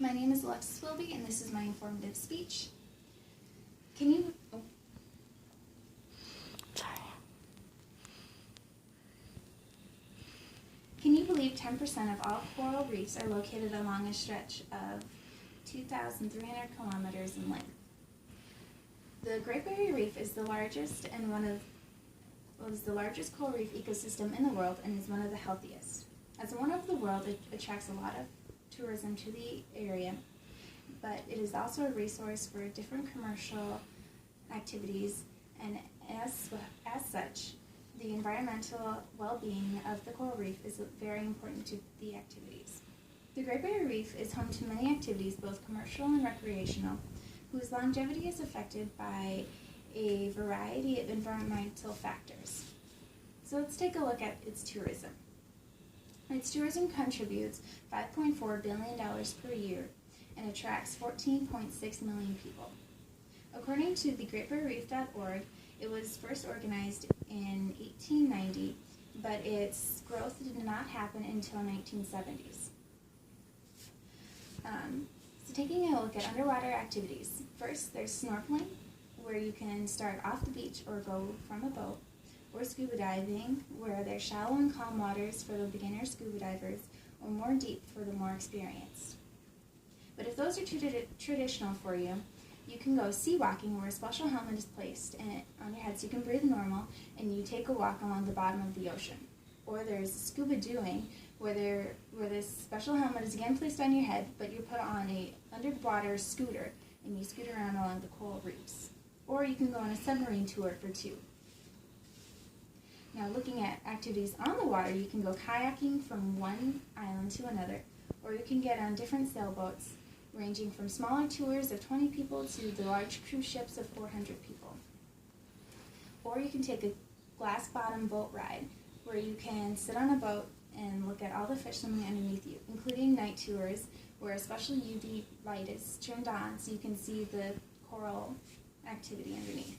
My name is Alexis Willoughby, and this is my informative speech. Can you believe 10% of all coral reefs are located along a stretch of 2,300 kilometers in length? The Great Barrier Reef is the largest and the largest coral reef ecosystem in the world and is one of the healthiest. As a wonder of the world, it attracts a lot of tourism to the area, but it is also a resource for different commercial activities, and as such, the environmental well-being of the coral reef is very important to the activities. The Great Barrier Reef is home to many activities, both commercial and recreational, whose longevity is affected by a variety of environmental factors. So let's take a look at its tourism. Its tourism contributes $5.4 billion per year and attracts 14.6 million people. According to the GreatBarrierReef.org, it was first organized in 1890, but its growth did not happen until 1970s. So taking a look at underwater activities. First, there's snorkeling, where you can start off the beach or go from a boat, or scuba diving, where there's shallow and calm waters for the beginner scuba divers, or more deep for the more experienced. But if those are too traditional for you, you can go sea walking, where a special helmet is placed on your head so you can breathe normal, and you take a walk along the bottom of the ocean. Or there's scuba doing, where this special helmet is again placed on your head, but you're put on a underwater scooter, and you scoot around along the coral reefs. Or you can go on a submarine tour for 2. Now, looking at activities on the water, you can go kayaking from one island to another, or you can get on different sailboats, ranging from smaller tours of 20 people to the large cruise ships of 400 people. Or you can take a glass-bottom boat ride, where you can sit on a boat and look at all the fish swimming underneath you, including night tours, where a special UV light is turned on so you can see the coral activity underneath.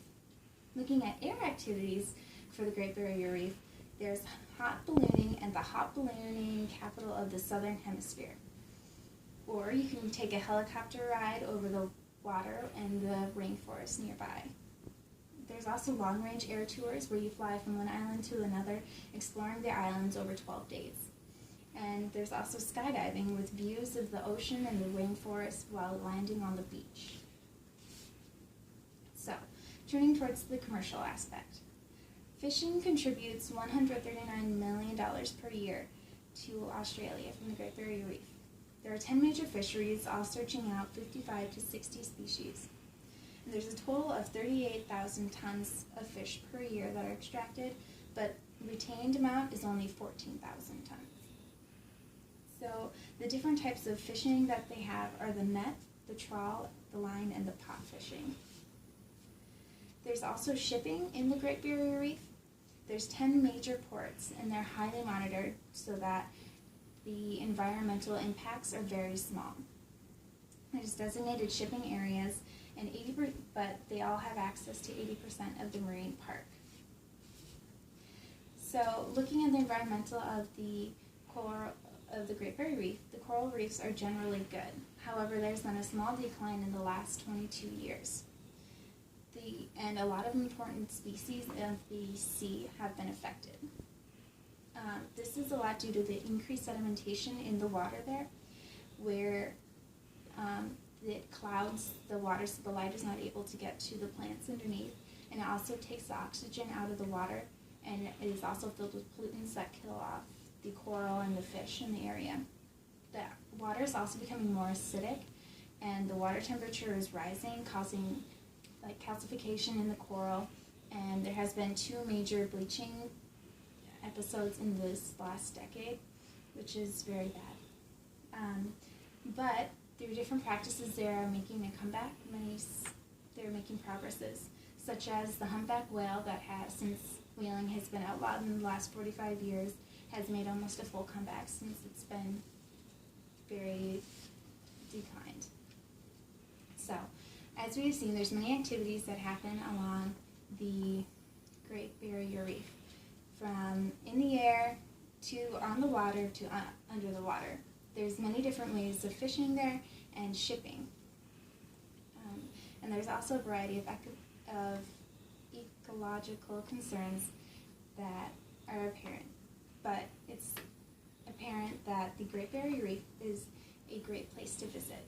Looking at air activities for the Great Barrier Reef, there's hot ballooning and the hot ballooning capital of the Southern Hemisphere. Or you can take a helicopter ride over the water and the rainforest nearby. There's also long-range air tours where you fly from one island to another, exploring the islands over 12 days. And there's also skydiving with views of the ocean and the rainforest while landing on the beach. So, turning towards the commercial aspect. Fishing contributes $139 million per year to Australia from the Great Barrier Reef. There are 10 major fisheries, all searching out 55 to 60 species. And there's a total of 38,000 tons of fish per year that are extracted, but retained amount is only 14,000 tons. So the different types of fishing that they have are the net, the trawl, the line, and the pot fishing. There's also shipping in the Great Barrier Reef. There's 10 major ports, and they're highly monitored so that the environmental impacts are very small. There's designated shipping areas, but they all have access to 80% of the marine park. So, looking at the environmental of the Great Barrier Reef, the coral reefs are generally good. However, there's been a small decline in the last 22 years. And a lot of important species of the sea have been affected. This is a lot due to the increased sedimentation in the water there, where it clouds the water so the light is not able to get to the plants underneath, and it also takes the oxygen out of the water, and it is also filled with pollutants that kill off the coral and the fish in the area. The water is also becoming more acidic, and the water temperature is rising, causing calcification in the coral, and there has been 2 major bleaching episodes in this last decade, which is very bad. But through different practices, they are making a comeback. They're making progresses, such as the humpback whale that has, since whaling has been outlawed in the last 45 years, has made almost a full comeback since it's been very declined. So, as we have seen, there's many activities that happen along the Great Barrier Reef, from in the air to on the water to under the water. There's many different ways of fishing there, and shipping. And there's also a variety of ecological concerns that are apparent, but it's apparent that the Great Barrier Reef is a great place to visit.